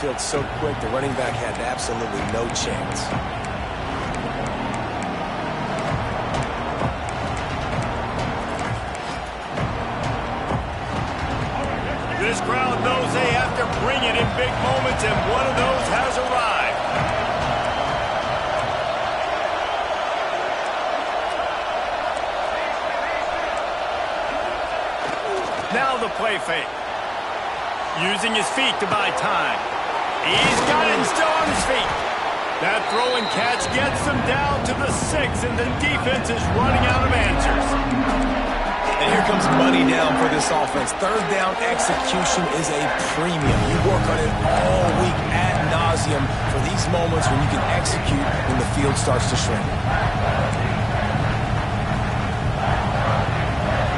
Field so quick, the running back had absolutely no chance. This crowd knows they have to bring it in big moments, and one of those has arrived. Now the play fake. Using his feet to buy time. He's got it and still on his feet. That throw and catch gets them down to the 6, and the defense is running out of answers. And here comes money down for this offense. Third down execution is a premium. You work on it all week ad nauseum for these moments when you can execute when the field starts to shrink.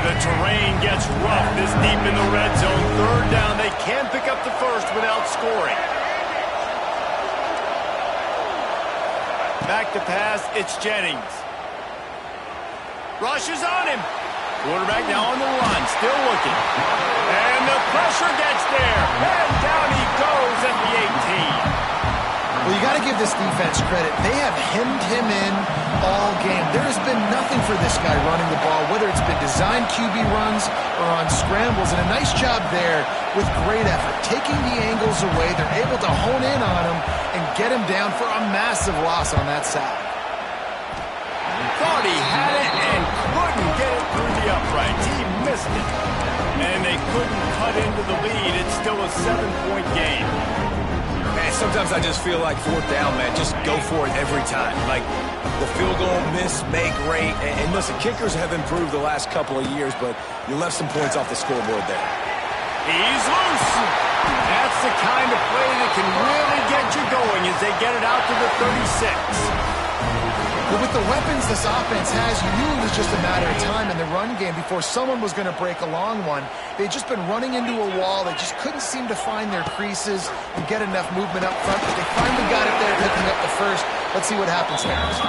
The terrain gets rough this deep in the red zone. Third down, they can't pick up the first without scoring. Back to pass, it's Jennings. Rushes on him. Quarterback now on the run, still looking. And the pressure gets there. And down he goes at the 18. Well, you got to give this defense credit. They have hemmed him in all game. There has been nothing for this guy running the ball, whether it's been designed QB runs or on scrambles. And a nice job there with great effort. Taking the angles away, they're able to hone in on him and get him down for a massive loss on that side. Thought he had it and couldn't get it through the uprights. He missed it. And they couldn't cut into the lead. It's still a 7-point game. Man, sometimes I just feel like fourth down, man. Just go for it every time. Like the field goal, miss, make, rate. And listen, kickers have improved the last couple of years, but you left some points off the scoreboard there. He's loose. That's the kind of play that can really get you going as they get it out to the 36. But with the weapons this offense has, you knew it was just a matter of time in the run game before someone was going to break a long one. They'd just been running into a wall. They just couldn't seem to find their creases and get enough movement up front. But they finally got it there, picking up the first. Let's see what happens next.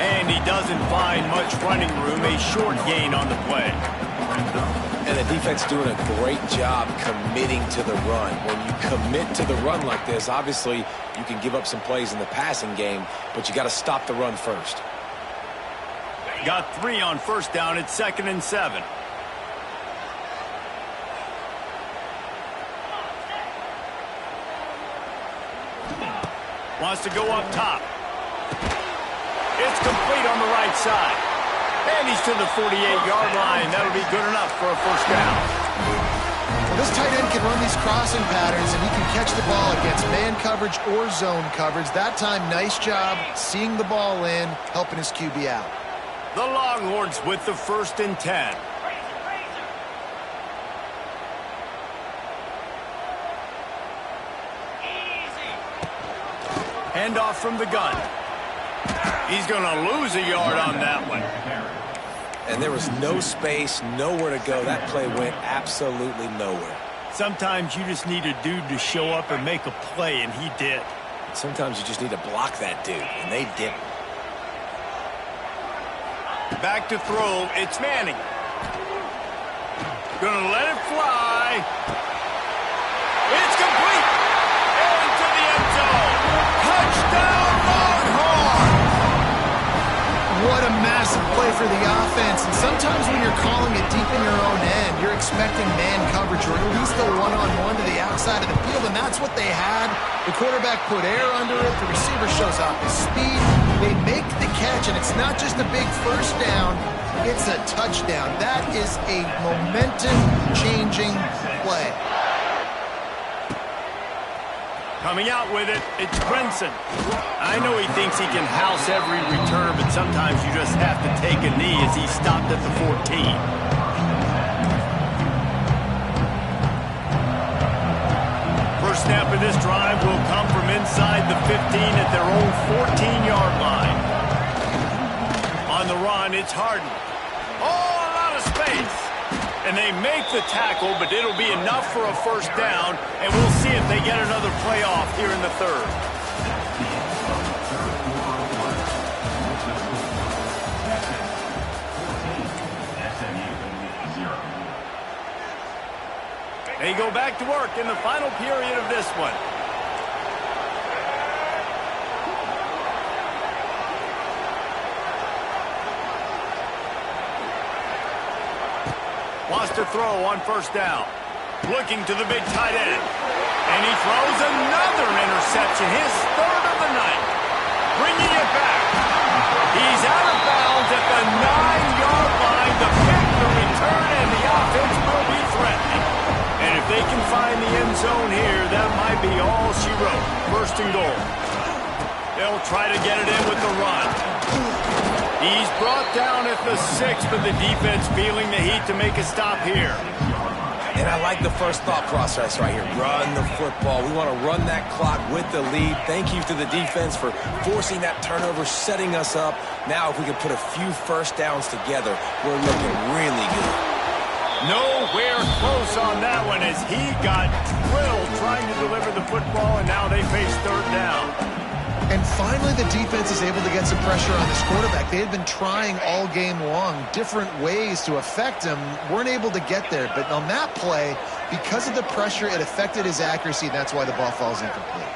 And he doesn't find much running room. A short gain on the play. And the defense doing a great job committing to the run. When you commit to the run like this, obviously you can give up some plays in the passing game, but you got to stop the run first. Got 3 on first down. It's 2nd and 7. Wants to go up top. It's complete on the right side. And he's to the 48-yard line. That'll be good enough for a first down. Well, this tight end can run these crossing patterns, and he can catch the ball against man coverage or zone coverage. That time, nice job seeing the ball in, helping his QB out. The Longhorns with the 1st and 10. Handoff from the gun. He's going to lose a yard on that one. And there was no space, nowhere to go. That play went absolutely nowhere. Sometimes you just need a dude to show up and make a play, and he did. Sometimes you just need to block that dude, and they didn't. Back to throw, it's Manning. Gonna let it fly. It's complete. Into the end zone. Touchdown, Longhorns! What a massive play for the offense. And sometimes when you're calling it deep in your own end, you're expecting man coverage or at least a one-on-one to the outside of the field, and that's what they had. The quarterback put air under it. The receiver shows off his speed. They make the catch, and it's not just a big first down. It's a touchdown. That is a momentum-changing play. Coming out with it, it's Brinson. I know he thinks he can house every return, but sometimes you just have to take a knee as he stopped at the 14. First snap of this drive will come from inside the 15 at their own 14-yard line. On the run, it's Harden. Oh, a lot of space. And they make the tackle, but it'll be enough for a first down, and we'll see if they get another play off here in the third. They go back to work in the final period of this one. Wants to throw on first down. Looking to the big tight end. And he throws another interception, his third of the night. Bringing it back. He's out of bounds at the 9-yard line. The pick, the return, and the offense will be threatening. And if they can find the end zone here, that might be all she wrote. First and goal. They'll try to get it in with the run. He's brought down at the 6, but the defense feeling the heat to make a stop here. And I like the first thought process right here. Run the football. We want to run that clock with the lead. Thank you to the defense for forcing that turnover, setting us up. Now if we can put a few first downs together, we're looking really good. Nowhere close on that one as he got drilled trying to deliver the football, and now they face third down. And finally, the defense is able to get some pressure on this quarterback. They had been trying all game long different ways to affect him, weren't able to get there. But on that play, because of the pressure, it affected his accuracy, and that's why the ball falls incomplete.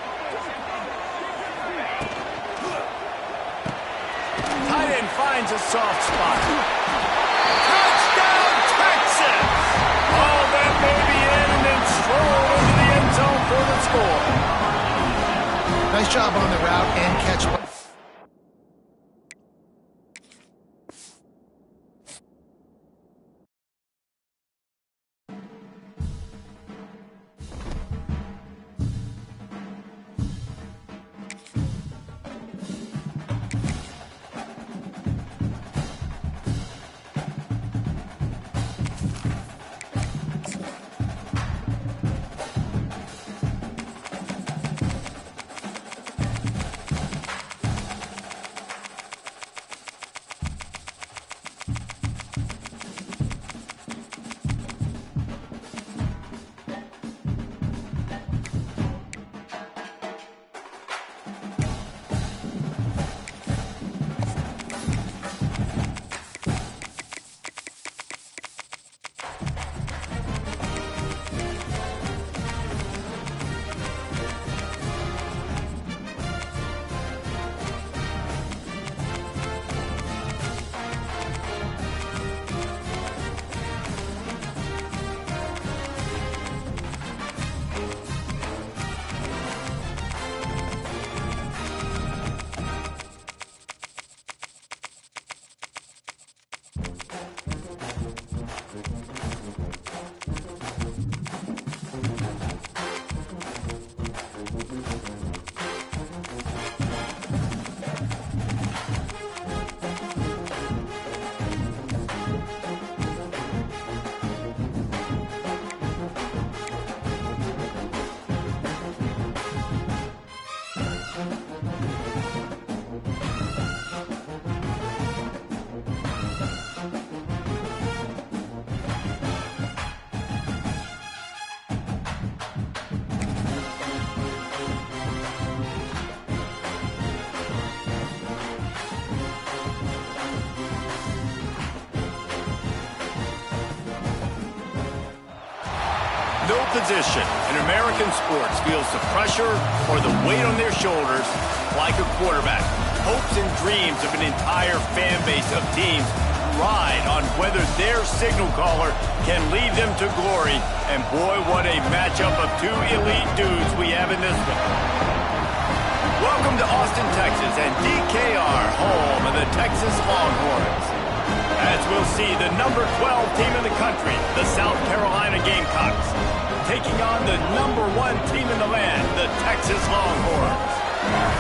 Tight end finds a soft spot. Touchdown, Texas! Oh, that may be in, and then stroll into the end zone for the score. Nice job on the route and catch. No position in American sports feels the pressure or the weight on their shoulders like a quarterback. Hopes and dreams of an entire fan base of teams ride on whether their signal caller can lead them to glory. And boy, what a matchup of two elite dudes we have in this one. Welcome to Austin, Texas, and DKR, home of the Texas Longhorns. As we'll see, the number 12 team in the country, the South Carolina Gamecocks, taking on the number 1 team in the land, the Texas Longhorns.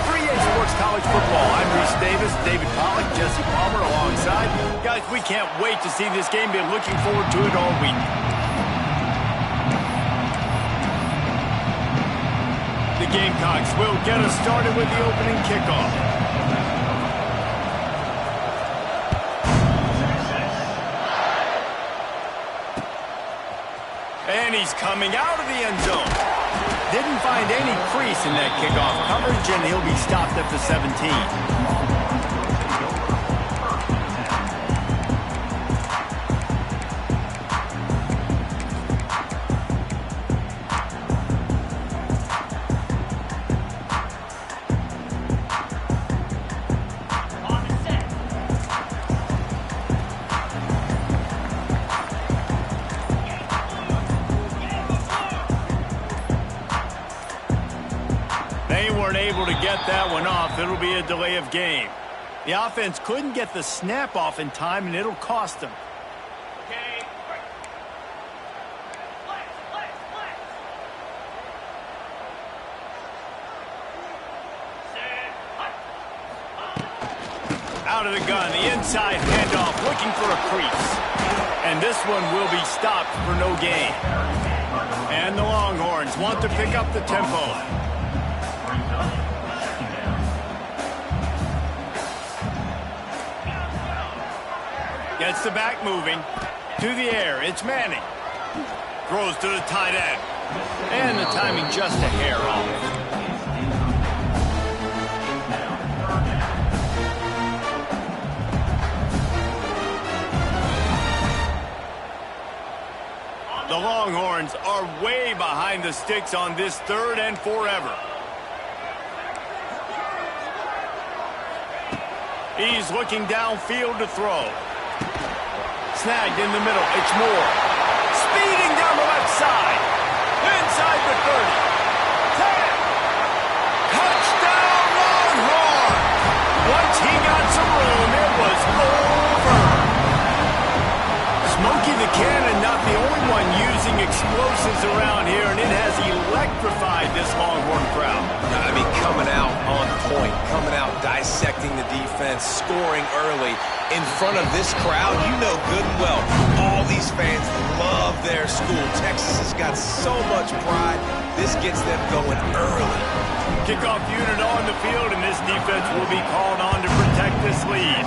3A Sports College Football. I'm Reese Davis, David Pollack, Jesse Palmer alongside. Guys, we can't wait to see this game. Been looking forward to it all week. The Gamecocks will get us started with the opening kickoff. And he's coming out of the end zone. Didn't find any crease in that kickoff coverage, and he'll be stopped at the 17. weren't able to get that one off. It'll be a delay of game. The offense couldn't get the snap off in time, and it'll cost them. Out of the gun, the inside handoff, looking for a crease. And this one will be stopped for no gain. And the Longhorns want to pick up the tempo. Gets the back moving. To the air, it's Manning. Throws to the tight end. And the timing just a hair off. The Longhorns are way behind the sticks on this 3rd and forever. He's looking downfield to throw. Snagged in the middle. It's Moore. Speeding down the left side. Inside the 30. 10. Touchdown Longhorn! Once he got some room, it was over. Smokey the Cannon, not the only one using explosives around here, and it has electrified this Longhorn crowd. I mean, coming out on point, coming out dissecting the defense, scoring early in front of this crowd. You know good and well, all these fans love their school. Texas has got so much pride. This gets them going early. Kickoff unit on the field, and this defense will be called on to protect this lead.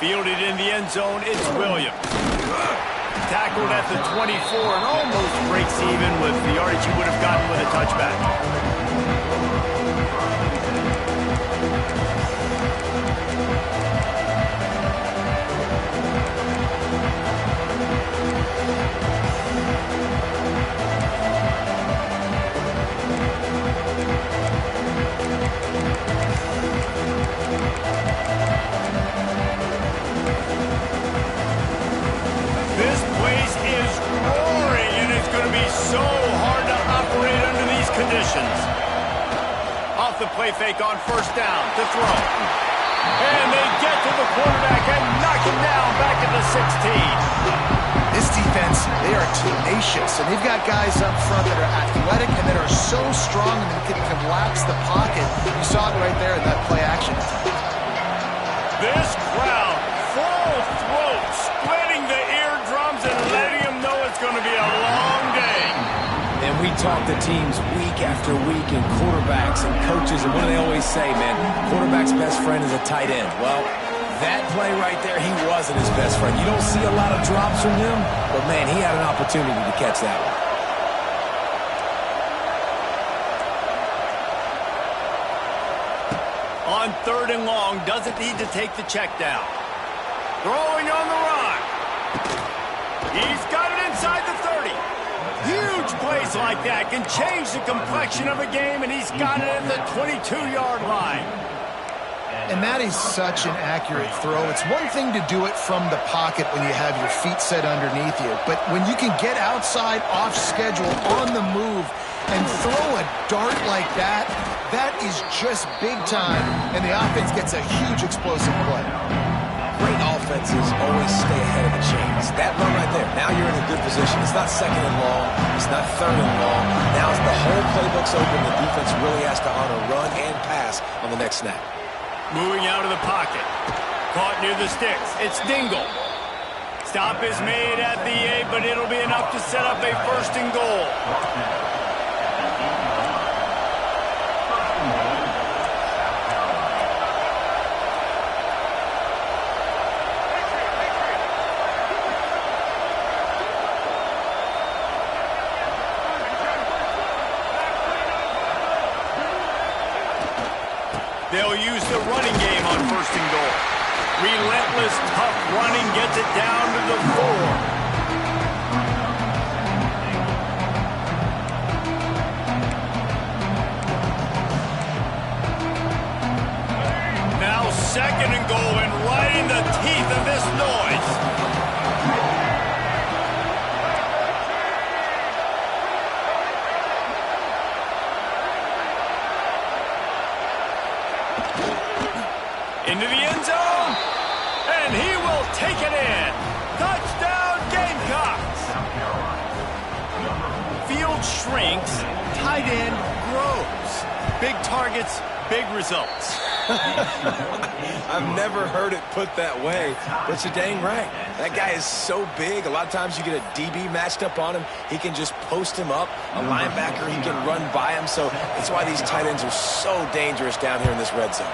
Fielded in the end zone, it's Williams. Tackled at the 24 and almost breaks even with the yardage he would have gotten with a touchback. This place is roaring, and it's going to be so hard to operate under these conditions. Off the play fake on 1st down to throw. And they get to the quarterback and knock him down back at the 16. This defense, they are tenacious, and they've got guys up front that are athletic and that are so strong and can collapse the pocket. You saw it right there in that play action. This crowd, full throat, splitting the eardrums and letting them know it's going to be a long day. And we talk to teams week after week and quarterbacks and coaches, and what do they always say, man? Quarterback's best friend is a tight end. Well, that play right there, he wasn't his best friend. You don't see a lot of drops from him, but, man, he had an opportunity to catch that one. On 3rd and long, doesn't need to take the check down. Throwing on the run. He's got it inside the 30. Huge plays like that can change the complexion of a game, and he's got it at the 22-yard line. And that is such an accurate throw. It's one thing to do it from the pocket when you have your feet set underneath you, but when you can get outside, off schedule, on the move, and throw a dart like that, that is just big time, and the offense gets a huge explosive play. Great offenses always stay ahead of the chains. That run right there, now you're in a good position. It's not 2nd and long. It's not 3rd and long. Now the whole playbook's open. The defense really has to honor run and pass on the next snap. Moving out of the pocket. Caught near the sticks. It's Dingle. Stop is made at the 8, but it'll be enough to set up a 1st and goal. They'll use the running game on 1st and goal. Relentless, tough running gets it down to the 4. Now 2nd and goal, and right in the teeth of this noise. Into the end zone. And he will take it in. Touchdown, Gamecocks. Field shrinks, tight end grows. Big targets, big results. I've never heard it put that way, but you're dang right. That guy is so big. A lot of times you get a DB matched up on him. He can just post him up. A linebacker, he can run by him. So that's why these tight ends are so dangerous down here in this red zone.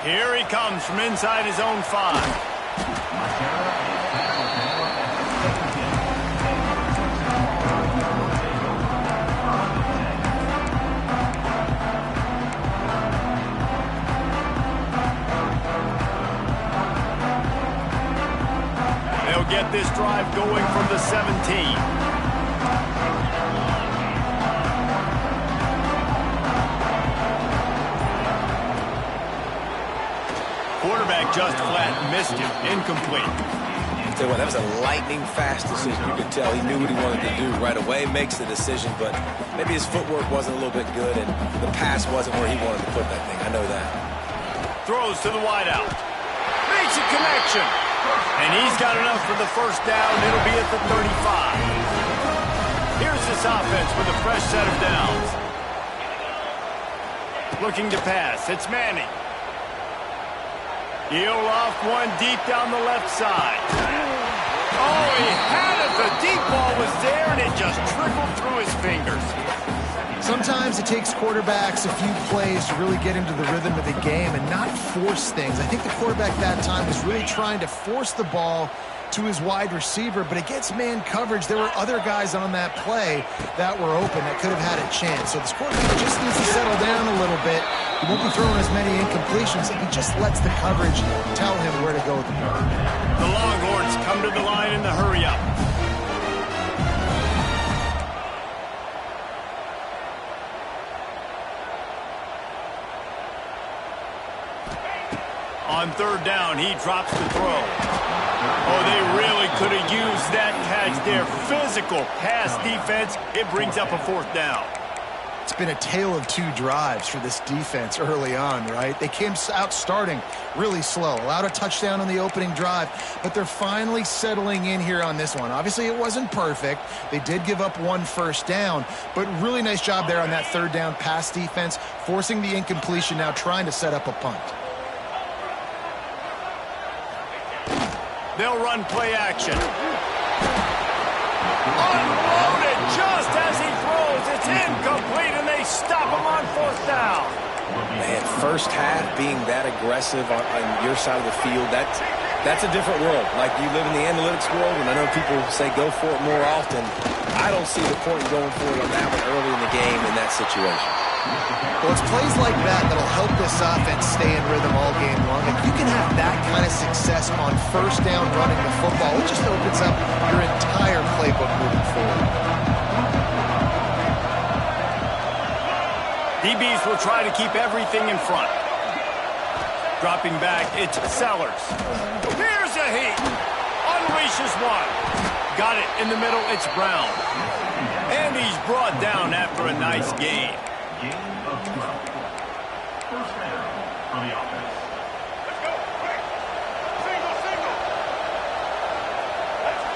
Here he comes from inside his own 5. They'll get this drive going from the 17. Quarterback just flat missed him. Incomplete. I'll tell you what, that was a lightning-fast decision. You could tell he knew what he wanted to do right away, makes the decision, but maybe his footwork wasn't a little bit good, and the pass wasn't where he wanted to put that thing. I know that. Throws to the wideout. Makes a connection. And he's got enough for the first down. It'll be at the 35. Here's this offense with a fresh set of downs. Looking to pass. It's Manning. He'll loft one deep down the left side. Oh, he had it. The deep ball was there, and it just trickled through his fingers. Sometimes it takes quarterbacks a few plays to really get into the rhythm of the game and not force things. I think the quarterback that time was really trying to force the ball to his wide receiver, but against man coverage, there were other guys on that play that were open that could have had a chance. So this quarterback just needs to settle down a little bit. He won't be throwing as many incompletions if he just lets the coverage tell him where to go with the ball. The Longhorns come to the line in the hurry-up. On third down, he drops the throw. Oh, they really could have used that catch there. Physical pass defense. It brings up a fourth down. It's been a tale of two drives for this defense early on, right? They came out starting really slow, allowed a touchdown on the opening drive, but they're finally settling in here on this one. Obviously, it wasn't perfect. They did give up one first down, but really nice job there on that third down pass defense, forcing the incompletion, now trying to set up a punt. They'll run play action. Unloaded just as he throws. It's incomplete, and they stop him on fourth down. Man, first half being that aggressive on your side of the field, that's a different world. Like, you live in the analytics world, and I know people say go for it more often. I don't see the point in going for it on that one early in the game in that situation. Well, it's plays like that that'll help this offense stay in rhythm all game long. If you can have that kind of success on first down running the football, it just opens up your entire playbook moving forward. DBs will try to keep everything in front. Dropping back, it's Sellers. Here's a heat. Unleashes one. Got it in the middle, it's Brown. And he's brought down after a nice gain. First down on the offense. Let's go, quick. Single, single. Let's go.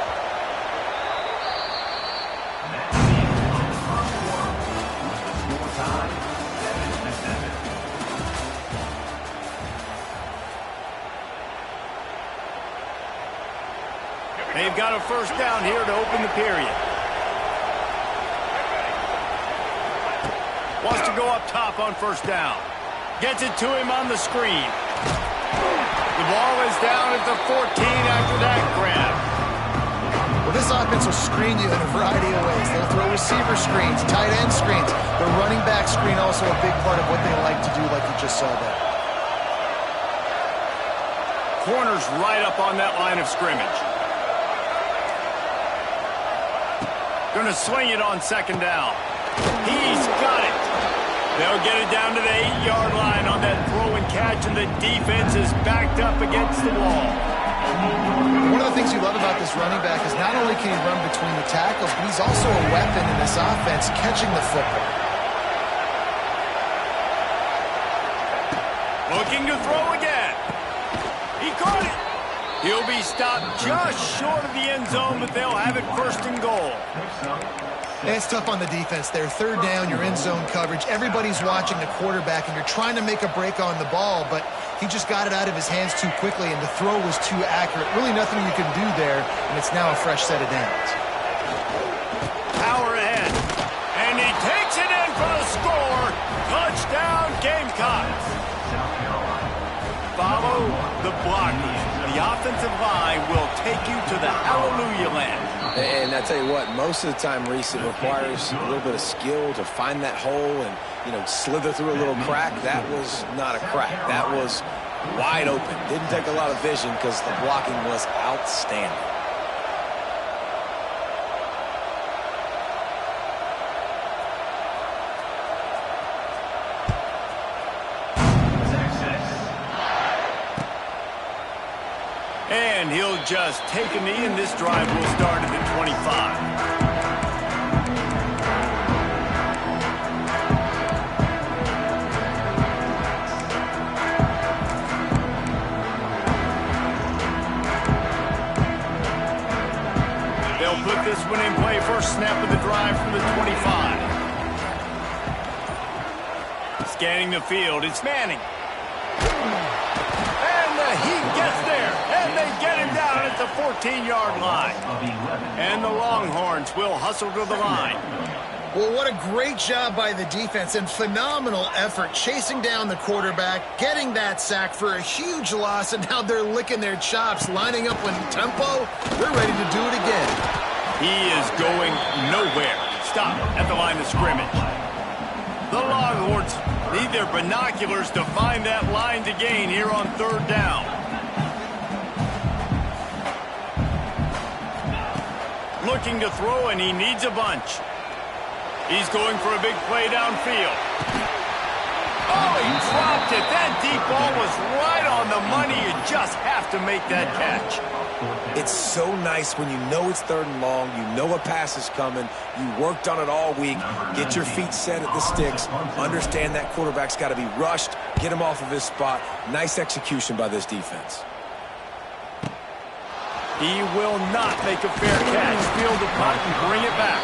Score time, 7-7. They've got a first down here to open the period. Wants to go up top on first down. Gets it to him on the screen. The ball is down at the 14 after that grab. Well, this offense will screen you in a variety of ways. They'll throw receiver screens, tight end screens. The running back screen also a big part of what they like to do, like you just saw there. Corners right up on that line of scrimmage. Gonna swing it on second down. He's got it. They'll get it down to the 8-yard line on that throw and catch, and the defense is backed up against the wall. One of the things you love about this running back is not only can he run between the tackles, but he's also a weapon in this offense catching the football. Looking to throw again. He caught it. He'll be stopped just short of the end zone, but they'll have it first and goal. It's tough on the defense there. Third down, you're in zone coverage. Everybody's watching the quarterback, and you're trying to make a break on the ball, but he just got it out of his hands too quickly, and the throw was too accurate. Really nothing you can do there, and it's now a fresh set of downs. Power ahead. And he takes it in for the score. Touchdown, Gamecocks. Follow the blocking. The offensive line will take you to the hallelujah land. And I tell you what, most of the time, Reese, it requires a little bit of skill to find that hole and, slither through a little crack. That was not a crack. That was wide open. Didn't take a lot of vision because the blocking was outstanding. And he'll just take a knee, and this drive will start at the 25. They'll put this one in play. First snap of the drive from the 25. Scanning the field, it's Manning. He gets there, and they get him down at the 14-yard line. And the Longhorns will hustle to the line. Well, what a great job by the defense and phenomenal effort chasing down the quarterback, getting that sack for a huge loss, and now they're licking their chops, lining up in tempo. They're ready to do it again. He is going nowhere. Stop at the line of scrimmage. The Longhorns need their binoculars to find that line to gain here on third down. Looking to throw, and he needs a bunch. He's going for a big play downfield. Oh, he dropped it. That deep ball was right on the money. You just have to make that catch. It's so nice when you know it's third and long, you know a pass is coming, you worked on it all week, get your feet set at the sticks, understand that quarterback's got to be rushed, get him off of his spot. Nice execution by this defense. He will not make a fair catch. Field the punt and bring it back.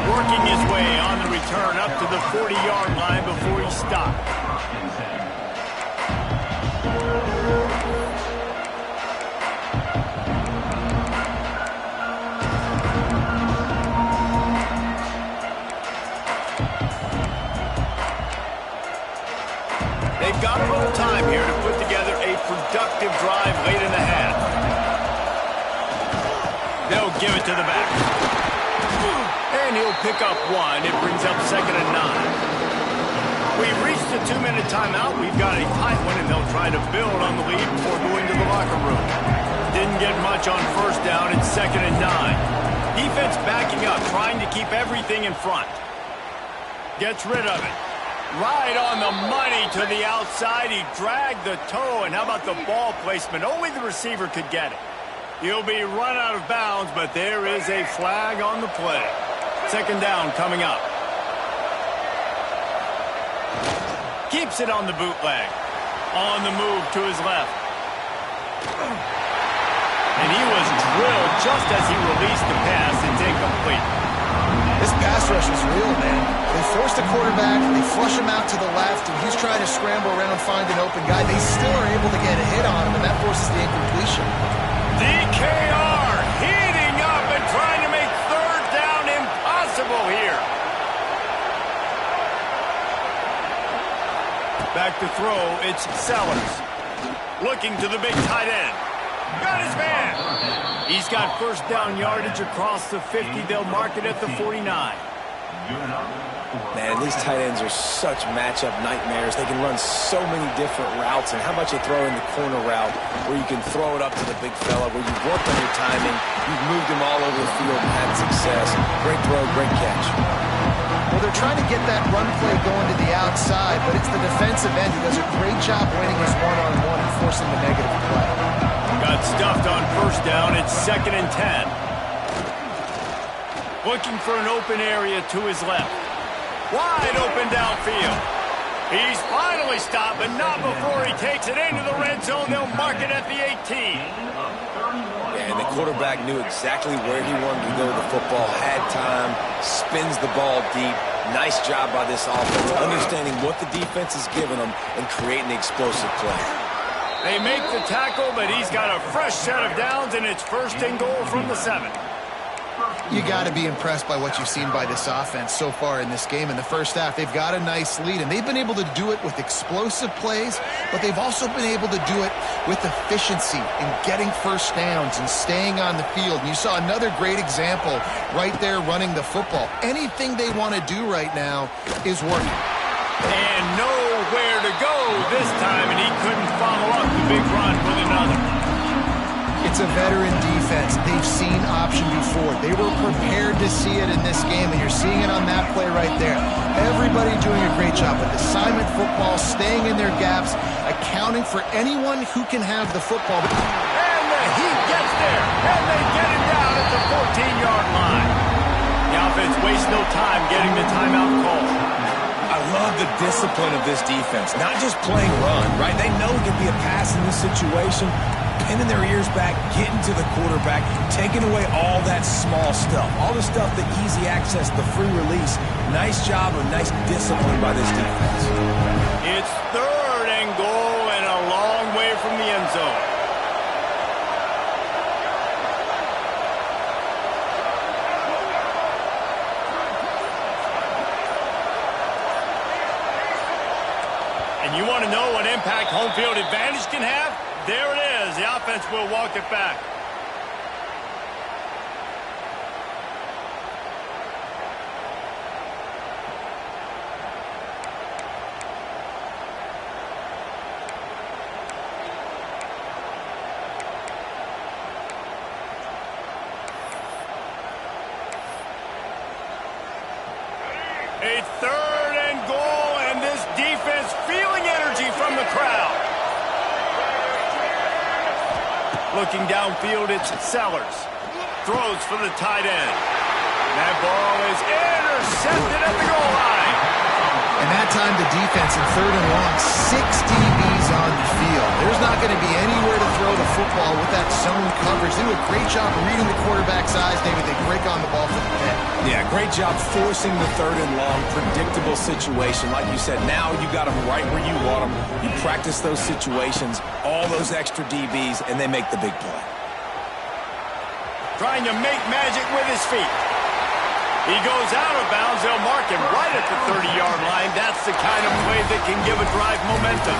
Working his way on the return up to the 40-yard line before he stopped. They've got a little time here to put together a productive drive late in the half. They'll give it to the back. And he'll pick up one. It brings up 2nd and 9. We've reached the 2-minute timeout. We've got a tight one, and they'll try to build on the lead before going to the locker room. Didn't get much on first down. It's 2nd and 9. Defense backing up, trying to keep everything in front. Gets rid of it. Right on the money to the outside. He dragged the toe, and how about the ball placement? Only the receiver could get it. He'll be run out of bounds, but there is a flag on the play. 2nd down coming up. Keeps it on the bootleg. On the move to his left. And he was drilled just as he released the pass. It's incomplete. This pass rush is real, man. They force the quarterback, they flush him out to the left, and he's trying to scramble around, find an open guy. They still are able to get a hit on him, and that forces the incompletion. DKR heating up and trying to make third down impossible here. Back to throw, it's Sellers. Looking to the big tight end. Got his man. He's got first down yardage across the 50. They'll mark it at the 49. Man, these tight ends are such matchup nightmares. They can run so many different routes, and how about you throw in the corner route where you can throw it up to the big fella, where you've worked on your timing, you've moved him all over the field and had success. Great throw, great catch. Well, they're trying to get that run play going to the outside, but it's the defensive end who does a great job winning his one-on-one and forcing the negative play. Got stuffed on first down. It's 2nd and 10. Looking for an open area to his left. Wide open downfield. He's finally stopped, but not before he takes it into the red zone. They'll mark it at the 18. Yeah, and the quarterback knew exactly where he wanted to go with the football, had time, spins the ball deep. Nice job by this offense, understanding what the defense is giving them and creating the explosive play. They make the tackle, but he's got a fresh set of downs, and it's 1st and goal from the 7. You got to be impressed by what you've seen by this offense so far in this game. In the first half, they've got a nice lead, and they've been able to do it with explosive plays, but they've also been able to do it with efficiency and getting first downs and staying on the field. And you saw another great example right there running the football. Anything they want to do right now is working. And nowhere to go this time, and he couldn't follow up the big run with another. It's a veteran defense. They've seen option before. They were prepared to see it in this game, and you're seeing it on that play right there. Everybody doing a great job with assignment football, staying in their gaps, accounting for anyone who can have the football. And the heat gets there, and they get him down at the 14-yard line. The offense wastes no time getting the timeout call. I love the discipline of this defense. Not just playing run, right? They know it can be a pass in this situation. Pinning their ears back, getting to the quarterback, taking away all that small stuff. All the stuff, the easy access, the free release. Nice job and nice discipline by this defense. It's 3rd and goal and a long way from the end zone. And you want to know what impact home field advantage can have? There it is. The offense will walk it back. A 3rd and goal, and this defense feeling energy from the crowd. Looking downfield, it's Sellers. Throws for the tight end. That ball is intercepted at the goal line. And that time the defense in 3rd and long, 6 DBs on the field. There's not going to be anywhere to throw the football with that zone coverage. They do a great job reading the quarterback's eyes, David. They break on the ball for the pick. Yeah, great job forcing the 3rd and long, predictable situation. Like you said, now you got them right where you want them. You practice those situations, all those extra DBs, and they make the big play. Trying to make magic with his feet. He goes out of bounds. They'll mark him right at the 30-yard line. That's the kind of play that can give a drive momentum.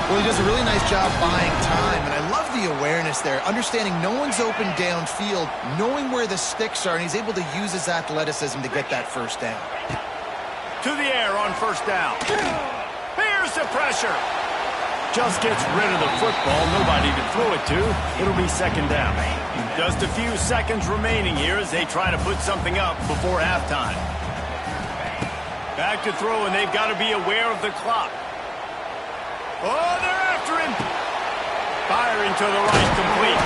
Well, he does a really nice job buying time, and I love the awareness there, understanding no one's open downfield, knowing where the sticks are, and he's able to use his athleticism to get that first down. To the air on 1st down. Here's the pressure. Just gets rid of the football. Nobody to throw it to. It'll be 2nd down. Just a few seconds remaining here as they try to put something up before halftime. Back to throw, and they've got to be aware of the clock. Oh, they're after him. Firing to the right, complete.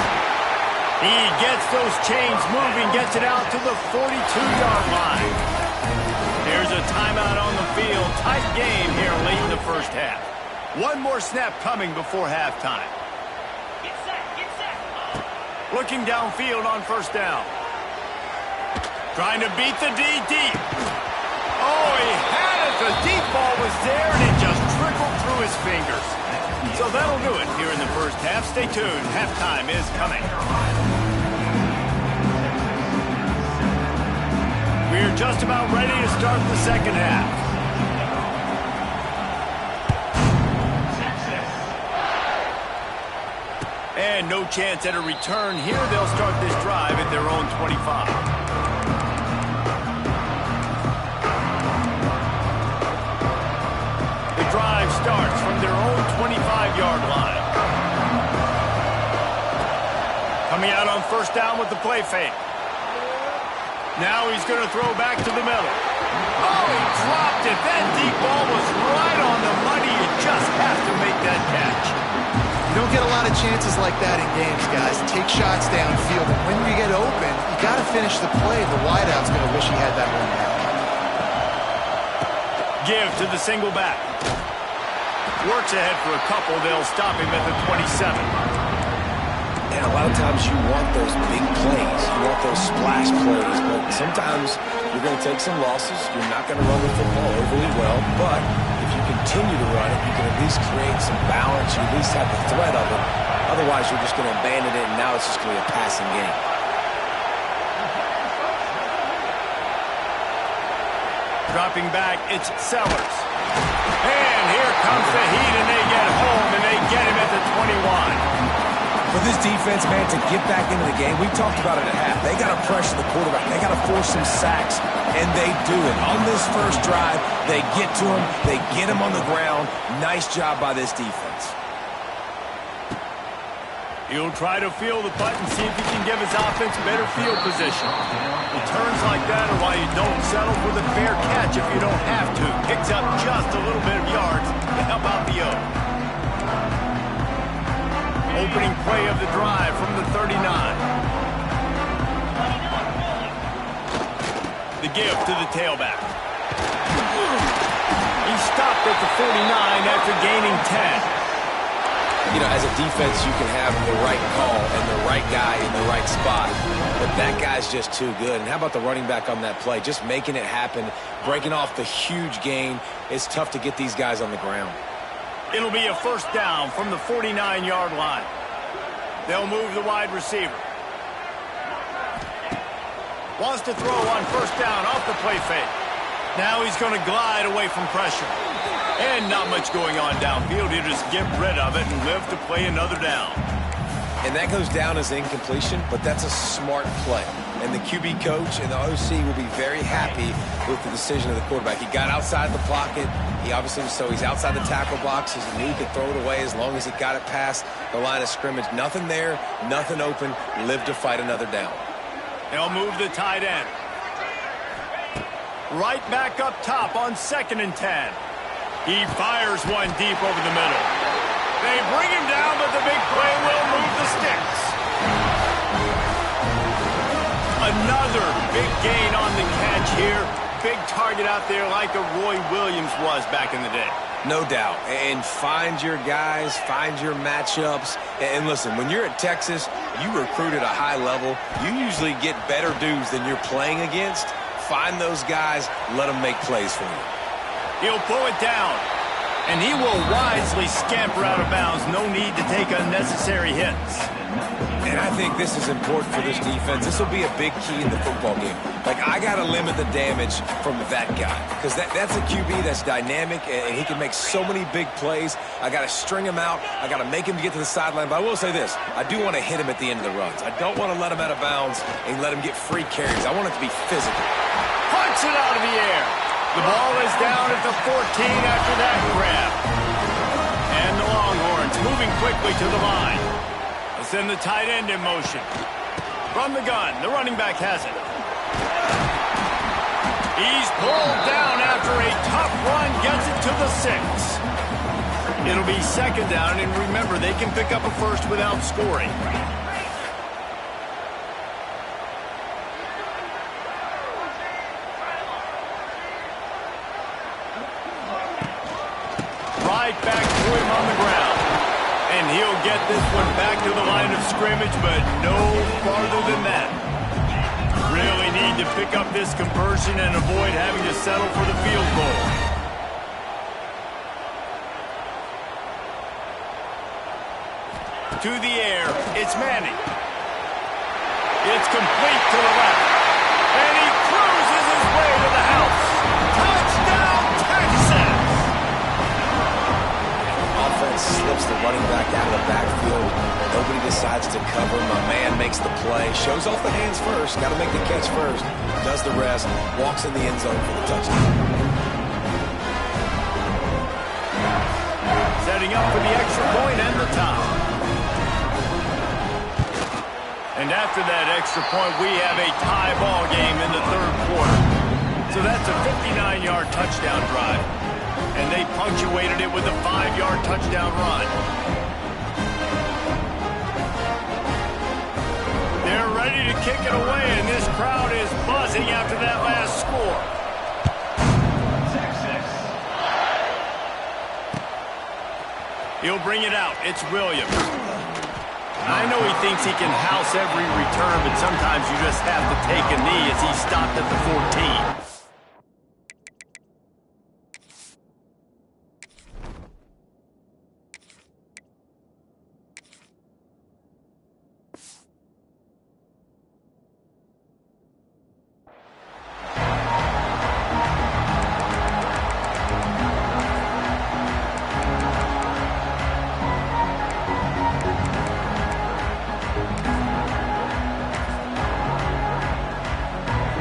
He gets those chains moving, gets it out to the 42-yard line. There's a timeout on the field. Tight game here late in the first half. One more snap coming before halftime. Get set. Looking downfield on 1st down. Trying to beat the D deep. Oh, he had it. The deep ball was there, and it just trickled through his fingers. So that'll do it here in the first half. Stay tuned. Halftime is coming. We're just about ready to start the second half. And no chance at a return here. They'll start this drive at their own 25. The drive starts from their own 25-yard line. Coming out on 1st down with the play fake. Now he's going to throw back to the middle. Oh, he dropped it. That deep ball was right on the money. You just have to make that catch. You don't get a lot of chances like that in games, guys. Take shots downfield, and when you get open, you got to finish the play. The wideout's going to wish he had that one down. Give to the single back. Works ahead for a couple. They'll stop him at the 27. And a lot of times you want those big plays. You want those splash plays. But sometimes you're going to take some losses. You're not going to run the football overly well. But if you continue to run it, you can at least create some balance. You at least have the threat of it. Otherwise, you're just going to abandon it, and now it's just going to be a passing game. Dropping back, it's Sellers. And here comes the heat, and they get home, and they get him at the 21. For this defense, man, to get back into the game, we talked about it at half. They got to pressure the quarterback. They got to force some sacks, and they do it. On this first drive, they get to him. They get him on the ground. Nice job by this defense. He'll try to feel the putt and see if he can give his offense better field position. Returns like that are why you don't settle for the fair catch if you don't have to. Picks up just a little bit of yards to help out the O. Opening play of the drive from the 39. The give to the tailback. He stopped at the 49 after gaining 10. You know, as a defense, you can have the right call and the right guy in the right spot, but that guy's just too good. And how about the running back on that play? Just making it happen, breaking off the huge gain. It's tough to get these guys on the ground. It'll be a first down from the 49-yard line. They'll move the wide receiver. Wants to throw on first down off the play fake. Now he's going to glide away from pressure. And not much going on downfield. He'll just get rid of it and live to play another down. And that goes down as incompletion, but that's a smart play. And the QB coach and the OC will be very happy with the decision of the quarterback. He got outside the pocket. He obviously, so he's outside the tackle box. He knew he could throw it away as long as he got it past the line of scrimmage. Nothing there, nothing open. Live to fight another down. They'll move the tight end. Right back up top on 2nd and 10. He fires one deep over the middle. They bring him down, but the big play will move the sticks. Another big gain on the catch here. Big target out there like a Roy Williams was back in the day. No doubt. And find your guys, find your matchups. And listen, when you're at Texas, you recruit at a high level. You usually get better dudes than you're playing against. Find those guys, let them make plays for you. He'll pull it down, and he will wisely scamper out of bounds. No need to take unnecessary hits. And I think this is important for this defense. This will be a big key in the football game. Like, I got to limit the damage from that guy because that's a QB that's dynamic, and he can make so many big plays. I got to string him out. I got to make him get to the sideline. But I will say this. I do want to hit him at the end of the runs. I don't want to let him out of bounds and let him get free carries. I want it to be physical. Punch it out of the air. The ball is down at the 14 after that grab. And the Longhorns moving quickly to the line. Let's send the tight end in motion. From the gun, the running back has it. He's pulled down after a tough run, gets it to the 6. It'll be 2nd down, and remember, they can pick up a first without scoring. Right back to him on the ground. And he'll get this one back to the line of scrimmage, but no farther than that. Really need to pick up this conversion and avoid having to settle for the field goal. To the air, it's Manning. It's complete to the left. And he cruises his way to the house. Touchdown, Texas! Offense slips the running back out of the backfield. Nobody decides to cover. My man makes the play. Shows off the hands first. Got to make the catch first. Does the rest. Walks in the end zone for the touchdown. Setting up for the extra point and the tie. And after that extra point, we have a tie ball game in the 3rd quarter. So that's a 59-yard touchdown drive. And they punctuated it with a 5-yard touchdown run. They're ready to kick it away, and this crowd is buzzing after that last score. He'll bring it out. It's Williams. I know he thinks he can house every return, but sometimes you just have to take a knee as he stopped at the 14.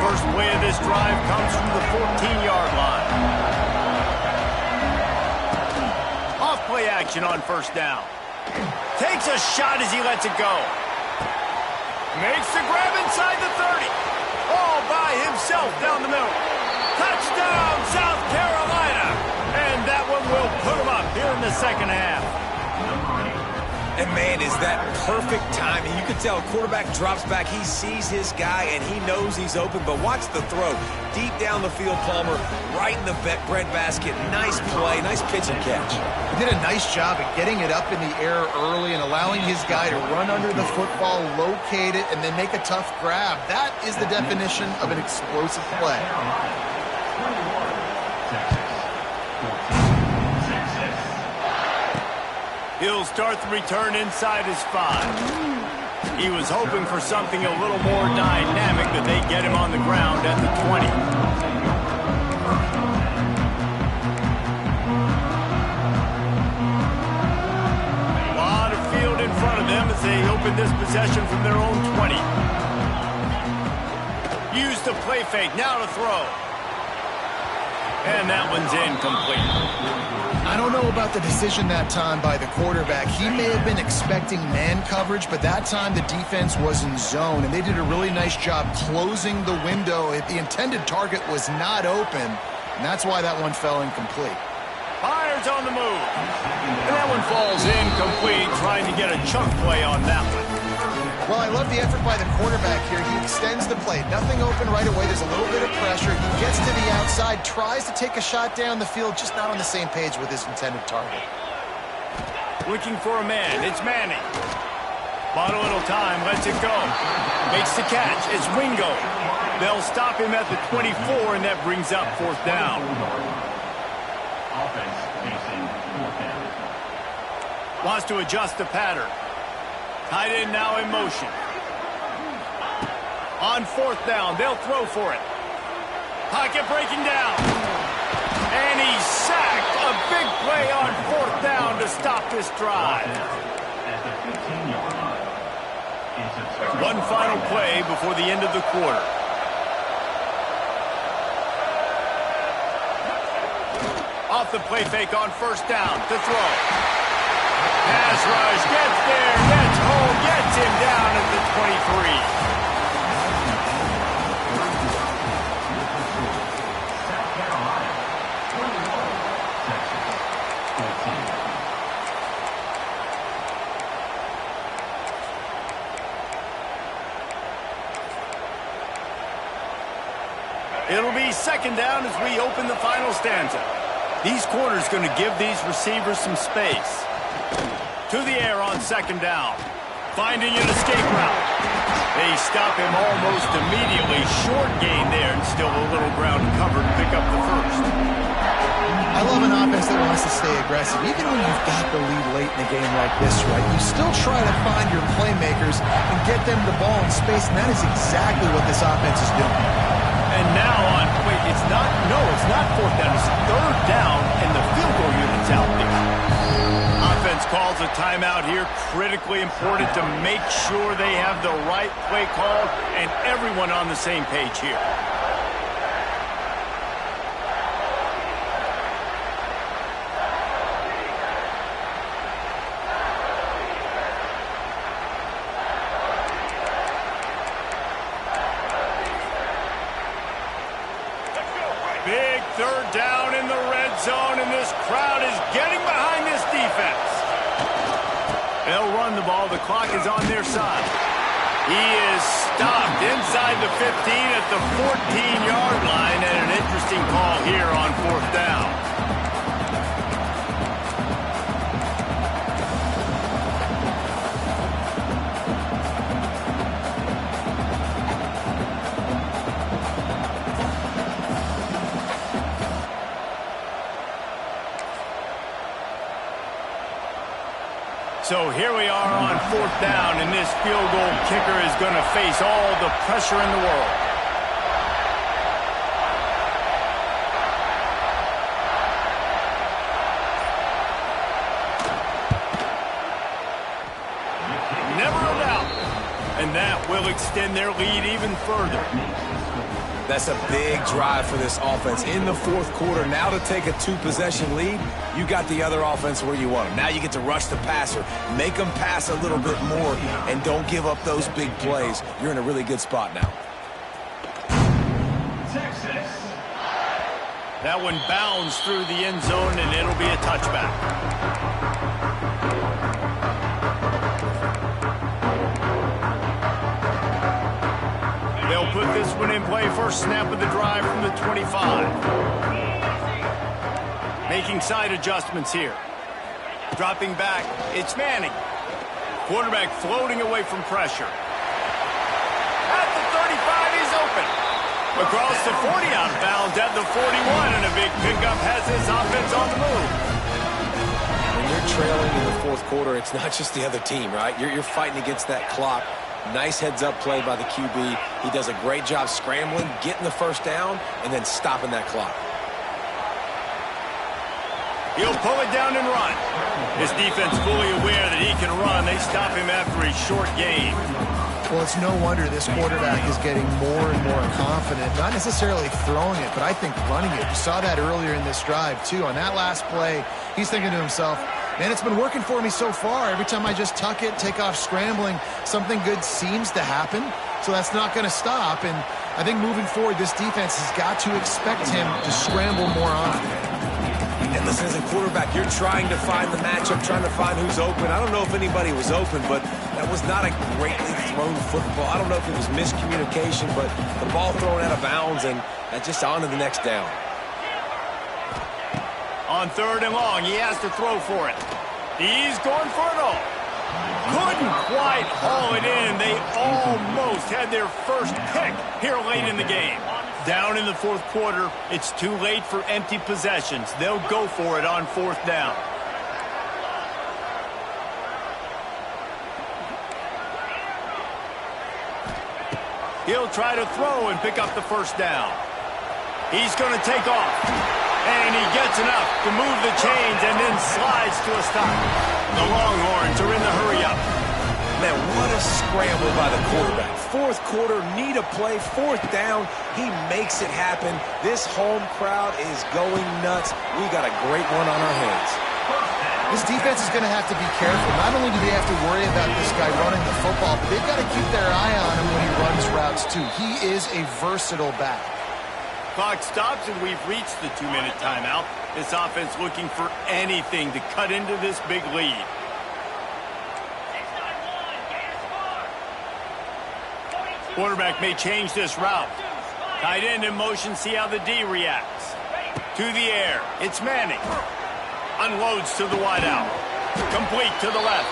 First play of this drive comes from the 14-yard line. Off-play action on first down. Takes a shot as he lets it go. Makes the grab inside the 30. All by himself down the middle. Touchdown, South Carolina. And that one will put him up here in the second half. And, man, is that perfect timing. You can tell a quarterback drops back. He sees his guy, and he knows he's open. But watch the throw. Deep down the field, Palmer, right in the breadbasket. Nice play, nice pitch and catch. He did a nice job of getting it up in the air early and allowing his guy to run under the football, locate it, and then make a tough grab. That is the definition of an explosive play. He'll start the return inside his 5. He was hoping for something a little more dynamic, but they get him on the ground at the 20. A lot of field in front of them as they open this possession from their own 20. Use the play fake, now to throw. And that one's incomplete. I don't know about the decision that time by the quarterback. He may have been expecting man coverage, but that time the defense was in zone, and they did a really nice job closing the window. The intended target was not open, and that's why that one fell incomplete. Fires on the move. And that one falls incomplete, trying to get a chunk play on that one. Well, I love the effort by the quarterback here. He extends the play. Nothing open right away. There's a little bit of pressure. He gets to the outside, tries to take a shot down the field, just not on the same page with his intended target. Looking for a man. It's Manning. Bought a little time. Lets it go. Makes the catch. It's Wingo. They'll stop him at the 24, and that brings up fourth down. Offense facing fourth down. Wants to adjust the pattern. Tight end now in motion. On fourth down, they'll throw for it. Pocket breaking down. And he's sacked. A big play on fourth down to stop this drive. At the 15-yard line. One final play before the end of the quarter. Off the play fake on first down to throw. Pass rush, gets there, gets home, gets him down at the 23. South Carolina, 21, Section 14. It'll be second down as we open the final stanza. These corners going to give these receivers some space. To the air on second down. Finding an escape route. They stop him almost immediately. Short gain there and still a little ground covered to pick up the first. I love an offense that wants to stay aggressive. Even when you've got the lead late in a game like this, right, you still try to find your playmakers and get them the ball in space, and that is exactly what this offense is doing. And now on, wait, it's not fourth down, it's third down, and the field goal unit's out there. Offense calls a timeout here, critically important to make sure they have the right play call and everyone on the same page here. Big third down in the red zone, and this crowd is getting behind this defense. They'll run the ball. The clock is on their side. He is stopped inside the 15 at the 14-yard line, and an interesting call here on fourth down. So here we are on 4th down, and this field goal kicker is going to face all the pressure in the world. Never a doubt. And that will extend their lead even further. That's a big drive for this offense in the 4th quarter. Now to take a 2-possession lead, you got the other offense where you want them. Now you get to rush the passer, make them pass a little bit more, and don't give up those big plays. You're in a really good spot now. Texas. That one bounds through the end zone, and it'll be a touchback. They'll put this one in play. First snap of the drive from the 25. Making side adjustments here. Dropping back, it's Manning. Quarterback floating away from pressure. At the 35, he's open. Across the 40, out of bounds at the 41, and a big pickup has his offense on the move. When you're trailing in the 4th quarter, it's not just the other team, right? You're fighting against that clock. Nice heads-up play by the QB. He does a great job scrambling, getting the first down, and then stopping that clock. He'll pull it down and run. His defense fully aware that he can run. They stop him after a short gain. Well, it's no wonder this quarterback is getting more and more confident, not necessarily throwing it, but I think running it. You saw that earlier in this drive, too. On that last play, he's thinking to himself, man, it's been working for me so far. Every time I just tuck it, take off scrambling, something good seems to happen. So that's not going to stop. And I think moving forward, this defense has got to expect him to scramble more often. And listen, as a quarterback, you're trying to find the matchup, trying to find who's open. I don't know if anybody was open, but that was not a greatly thrown football. I don't know if it was miscommunication, but the ball thrown out of bounds, and that's just on to the next down. On 3rd and long, he has to throw for it. He's going for it all. Couldn't quite haul it in. They almost had their first pick here late in the game. Down in the 4th quarter, it's too late for empty possessions. They'll go for it on 4th down. He'll try to throw and pick up the first down. He's going to take off. And he gets enough to move the chains and then slides to a stop. The Longhorns are in the hurry-up. Man, what a scramble by the quarterback. 4th quarter, need a play, 4th down. He makes it happen. This home crowd is going nuts. We got a great one on our hands. This defense is going to have to be careful. Not only do they have to worry about this guy running the football, but they've got to keep their eye on him when he runs routes, too. He is a versatile back. Clock stops, and we've reached the 2-minute timeout. This offense looking for anything to cut into this big lead. Quarterback may change this route. Tight end in motion, see how the D reacts. To the air, it's Manning. Unloads to the wideout. Complete to the left.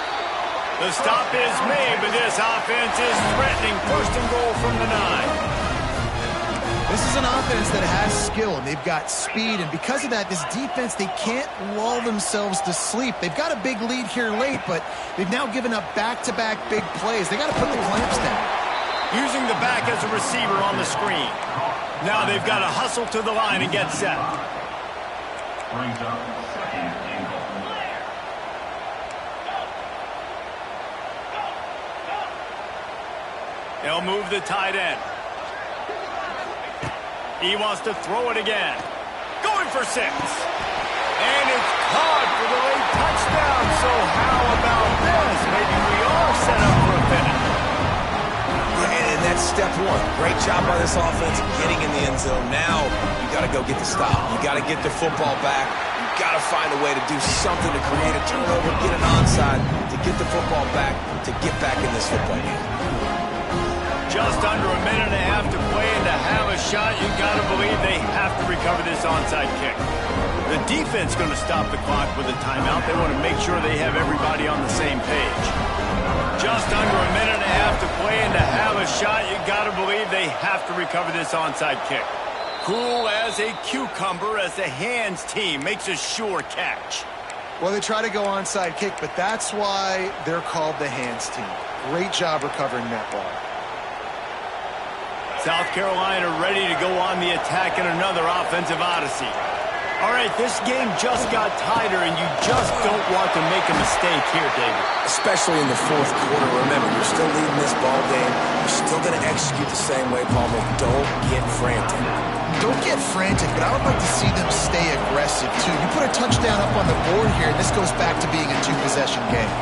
The stop is made, but this offense is threatening. 1st and goal from the 9. This is an offense that has skill, and they've got speed, and because of that, this defense, they can't lull themselves to sleep. They've got a big lead here late, but they've now given up back-to-back big plays. They got to put the clamps down. Using the back as a receiver on the screen. Now they've got to hustle to the line and get set. Brings up 2nd and goal. They'll move the tight end. He wants to throw it again. Going for 6. And it's caught for the late touchdown. So how about this? Maybe we are set up for a finish. And that's step 1. Great job by this offense getting in the end zone. Now you got to go get the stop. You got to get the football back. You got to find a way to do something to create a turnover, get an onside, to get the football back, to get back in this football game. Just under a minute and a half to play, and to have a shot, you got to believe they have to recover this onside kick. The defense going to stop the clock with a timeout. They want to make sure they have everybody on the same page. Just under a minute and a half to play, and to have a shot, you got to believe they have to recover this onside kick. Cool as a cucumber as the hands team makes a sure catch. Well, they try to go onside kick, but that's why they're called the hands team. Great job recovering that ball. South Carolina ready to go on the attack in another offensive odyssey. All right, this game just got tighter, and you just don't want to make a mistake here, David. Especially in the fourth quarter. Remember, you're still leading this ball game. You're still going to execute the same way, Palmer. Don't get frantic. Don't get frantic, but I would like to see them stay aggressive, too. You put a touchdown up on the board here, and this goes back to being a two-possession game.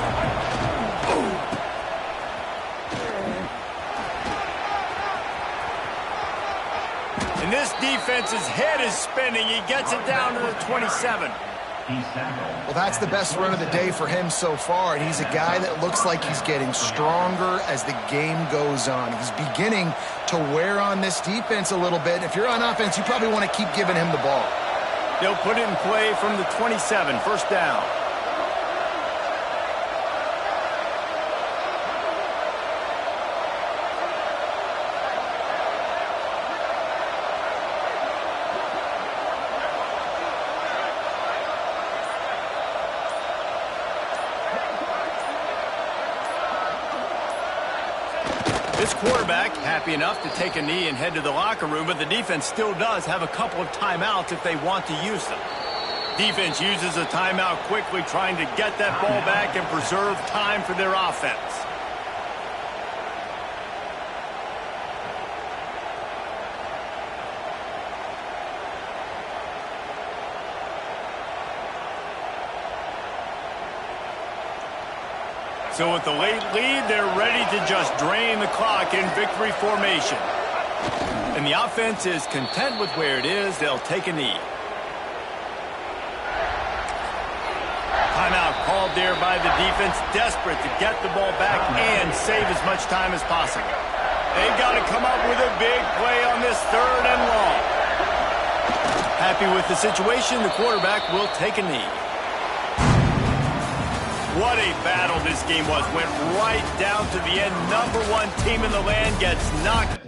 And this defense's head is spinning. He gets it down to the 27. Well, that's the best run of the day for him so far, and he's a guy that looks like he's getting stronger as the game goes on. He's beginning to wear on this defense a little bit. If you're on offense, you probably want to keep giving him the ball. They'll put it in play from the 27, first down. This quarterback happy enough to take a knee and head to the locker room, but the defense still does have a couple of timeouts if they want to use them. Defense uses a timeout quickly, trying to get that ball back and preserve time for their offense. So with the late lead, they're ready to just drain the clock in victory formation. And the offense is content with where it is. They'll take a knee. Timeout called there by the defense, desperate to get the ball back and save as much time as possible. They've got to come up with a big play on this 3rd and long. Happy with the situation, the quarterback will take a knee. What a battle this game was. Went right down to the end. #1 team in the land gets knocked